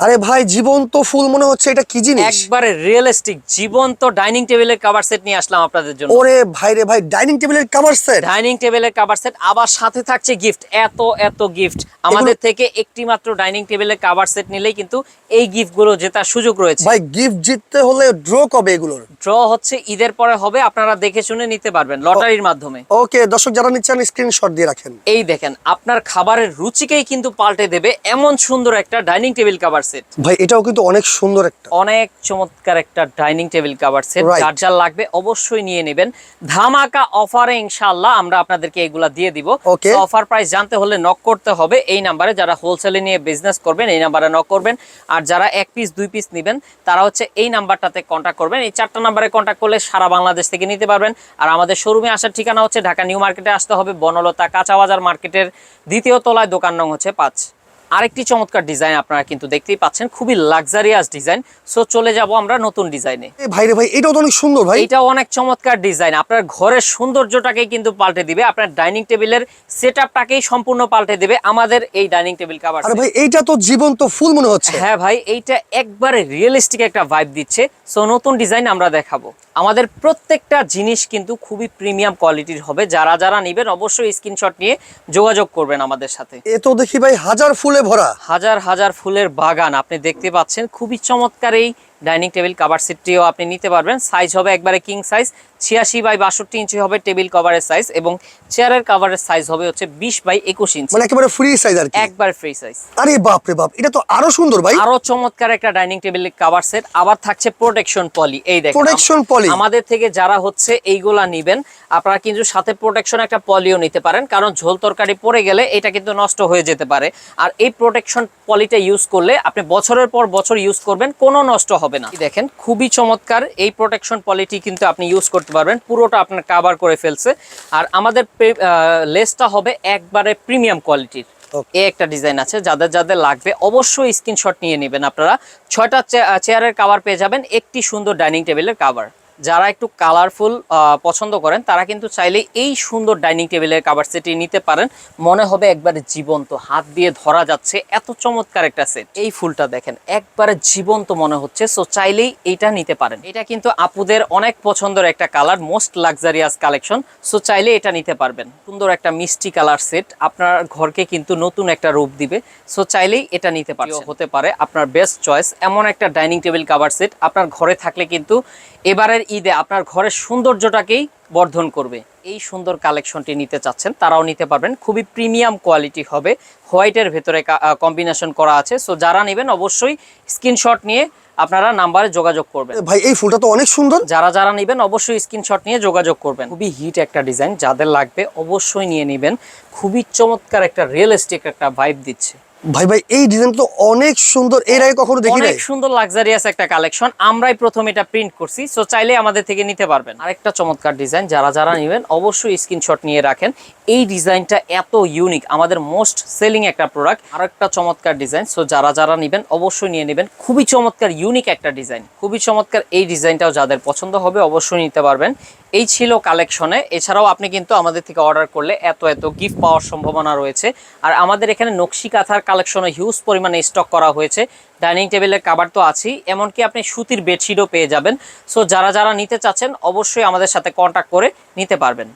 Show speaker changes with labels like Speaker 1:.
Speaker 1: আরে ভাই জীবন্ত ফুল মনে হচ্ছে, এটা কি জিনিস?
Speaker 2: একবারে রিয়েলিস্টিক জীবন্ত ডাইনিং টেবিলের কভার সেট নিয়ে আসলাম আপনাদের জন্য।
Speaker 1: ওরে ভাই রে ভাই, ডাইনিং টেবিলের কভার সেট।
Speaker 2: ডাইনিং টেবিলের কভার সেট আবার সাথে থাকছে গিফট, এত এত গিফট। আমাদের থেকে একটি মাত্র ডাইনিং টেবিলের কভার সেট নিলেই কিন্তু এই গিফট গুলো জেতার সুযোগ রয়েছে।
Speaker 1: ভাই গিফট জিততে হলে ড্র কবে এগুলোর?
Speaker 2: ড্র হচ্ছে ঈদের পরে হবে, আপনারা দেখে শুনে নিতে পারবেন লটারির মাধ্যমে।
Speaker 1: ওকে দর্শক যারা নিচ্ছেন স্ক্রিনশট দিয়ে রাখেন।
Speaker 2: এই দেখেন, আপনার খাবারের রুচিকেই কিন্তু পাল্টে দেবে এমন সুন্দর একটা ডাইনিং টেবিল কভার সেট।
Speaker 1: ভাই এটাও কিন্তু অনেক সুন্দর একটা,
Speaker 2: অনেক চমৎকার একটা dining table cover set.
Speaker 1: Right.
Speaker 2: যার যার লাগবে অবশ্যই নিয়ে নেবেন। ধামাকা অফারে ইনশাআল্লাহ আমরা আপনাদেরকে এগুলা দিয়ে দিব।
Speaker 1: Okay.
Speaker 2: অফার প্রাইস জানতে হলে নক করতে হবে এই নাম্বারে। যারা হোলসেলে নিয়ে বিজনেস করবেন এই নাম্বারে নক করবেন, আর যারা এক পিস দুই পিস নেবেন তারা হচ্ছে এই নাম্বারটাতে কন্ট্যাক্ট করবেন। এই 4টা নাম্বারে কন্ট্যাক্ট করলে সারা বাংলাদেশ থেকে নিতে পারবেন। আর আমাদের শোরুমে আসার ঠিকানা হচ্ছে ঢাকা নিউ মার্কেটে আসতে হবে, বনলতা কাঁচা বাজার মার্কেটের 2য় তলায়, দোকান নং হচ্ছে 5। আরেকটি চমৎকার ডিজাইন আপনারা কিন্তু দেখতেই পাচ্ছেন, খুবই লাক্সারিয়াস ডিজাইন। সো চলে যাব আমরা নতুন ডিজাইনে।
Speaker 1: ভাই রে ভাই এটাও তো অনেক সুন্দর ভাই।
Speaker 2: এটা অনেক চমৎকার ডিজাইন, আপনার ঘরের সৌন্দর্যটাকে কিন্তু পাল্টে দিবে, আপনার ডাইনিং টেবিলের সেটআপটাকেই সম্পূর্ণ পাল্টে দিবে আমাদের এই ডাইনিং টেবিল কভার।
Speaker 1: আরে ভাই এইটা তো জীবন্ত ফুল মনে হচ্ছে।
Speaker 2: হ্যাঁ ভাই, এইটা একবারে রিয়েলিস্টিক একটা ভাইব দিচ্ছে। সো নতুন ডিজাইন আমরা দেখাবো। আমাদের প্রত্যেকটা জিনিস কিন্তু খুবই প্রিমিয়াম কোয়ালিটির হবে। যারা যারা নেবেন অবশ্যই স্ক্রিনশট নিয়ে যোগাযোগ করবেন আমাদের সাথে।
Speaker 1: এ তো দেখি ভাই হাজার ফুলে ভরা।
Speaker 2: হাজার হাজার ফুলের বাগান আপনি দেখতে পাচ্ছেন। খুবই চমৎকার এই ডাইনিং টেবিল কভার সেটটিও আপনি নিতে পারবেন। সাইজ হবে একবারে কিং সাইজ, 86 বাই 62 ইঞ্চি হবে টেবিল কভারের সাইজ, এবং চেয়ারের কভারের সাইজ হবে হচ্ছে 20 বাই 21 ইঞ্চি,
Speaker 1: মানে একেবারে ফ্রি সাইজ আর কি।
Speaker 2: একবার ফ্রি সাইজ।
Speaker 1: আরে বাপ রে বাপ, এটা তো আরো সুন্দর ভাই।
Speaker 2: আরো চমৎকার একটা ডাইনিং টেবিল কভার সেট। আবার থাকছে প্রোটেকশন পলি। এই দেখেন,
Speaker 1: প্রোটেকশন পলি।
Speaker 2: আমাদের থেকে যারা হচ্ছে এইগুলা নিবেন আপনারা কিন্তু সাথে প্রোটেকশন একটা পলিও নিতে পারেন, কারণ ঝোল তরকারি পড়ে গেলে এটা কিন্তু নষ্ট হয়ে যেতে পারে। আর এই প্রোটেকশন পলিটা ইউজ করলে আপনি বছরের পর বছর ইউজ করবেন, কোনো নষ্ট হবে না। দেখেন খুবই চমৎকার এই প্রোটেকশন পলিটি কিন্তু আপনি ইউজ করতে পারবেন, পুরোটা আপনার কভার করে ফেলছে। আর আমাদের লেসটা হবে একবারে প্রিমিয়াম কোয়ালিটির। এই একটা ডিজাইন আছে, যাদের যাদের লাগবে অবশ্যই স্ক্রিনশট নিয়ে নেবেন। আপনারা 6টা চেয়ারের কভার পেয়ে যাবেন, একটি সুন্দর ডাইনিং টেবিলের কভার। যারা একটু কালারফুল পছন্দ করেন তারা কিন্তু চাইলে এই সুন্দর ডাইনিং টেবিলের কভার সেটটি নিতে পারেন। মনে হবে একবারে জীবন্ত, হাত দিয়ে ধরা যাচ্ছে, এত চমৎকার একটা সেট। এই ফুলটা দেখেন একবারে জীবন্ত মনে হচ্ছে। সো চাইলেই এইটা নিতে পারেন। এটা কিন্তু আপুদের অনেক পছন্দের একটা colour, most luxurious collection. So চাইলে এটা নিতে পারবেন। সুন্দর একটা মিষ্টি কালার সেট আপনার ঘরকে কিন্তু নতুন একটা রূপ দিবে। সো চাইলেই এটা নিতে পারবেন। হতে পারে আপনার বেস্ট চয়েস এমন একটা ডাইনিং টেবিল কভার সেট আপনার ঘরে থাকলে কিন্তু এবারের ঈদে আপনার ঘরের সৌন্দর্যটাকেই বর্ধন করবে। এই সুন্দর কালেকশনটি নিতে চাচ্ছেন তারাও নিতে পারবেন। খুবই প্রিমিয়াম কোয়ালিটি হবে, হোয়াইটের ভেতরে কম্বিনেশন করা আছে। সো যারা নেবেন অবশ্যই স্ক্রিনশট নিয়ে আপনারা নাম্বারে যোগাযোগ করবেন।
Speaker 1: ভাই এই ফুলটা তো অনেক সুন্দর।
Speaker 2: যারা যারা নেবেন অবশ্যই স্ক্রিনশট নিয়ে যোগাযোগ করবেন। খুবই হিট একটা ডিজাইন, যাদের লাগবে অবশ্যই নিয়ে নেবেন। খুবই চমৎকার একটা রিয়েলিস্টিক একটা ভাইব দিচ্ছে।
Speaker 1: ভাই ভাই এই ডিজাইন তো অনেক সুন্দর, এর আগে কখনো দেখি নাই।
Speaker 2: অনেক সুন্দর লাক্সারিয়াস একটা কালেকশন, আমরাই প্রথম এটা প্রিন্ট করছি। সো চাইলে আমাদের থেকে নিতে পারবেন। আরেকটা চমৎকার ডিজাইন, যারা যারা নেবেন অবশ্যই স্ক্রিনশট নিয়ে রাখেন। এই ডিজাইনটা এত ইউনিক, আমাদের মোস্ট সেলিং একটা প্রোডাক্ট। আরেকটা চমৎকার ডিজাইন, সো যারা যারা নেবেন অবশ্যই নিয়ে নেবেন। খুবই চমৎকার ইউনিক একটা ডিজাইন, খুবই চমৎকার। এই ডিজাইনটাও যাদের পছন্দ হবে অবশ্যই নিতে পারবেন। এই ছিল কালেকশনে। এছাড়াও আপনি কিন্তু আমাদের থেকে অর্ডার করলে এত এত গিফট পাওয়ার সম্ভাবনা রয়েছে। আর আমাদের এখানে নকশি কাঁথার কালেকশনে হিউজ পরিমাণে স্টক করা হয়েছে। ডাইনিং টেবিলের কভার তো আছেই, এমনকি আপনি সুতির বেডশিটও পেয়ে যাবেন। সো যারা যারা নিতে চাচ্ছেন অবশ্যই আমাদের সাথে কন্ট্যাক্ট করে নিতে পারবেন।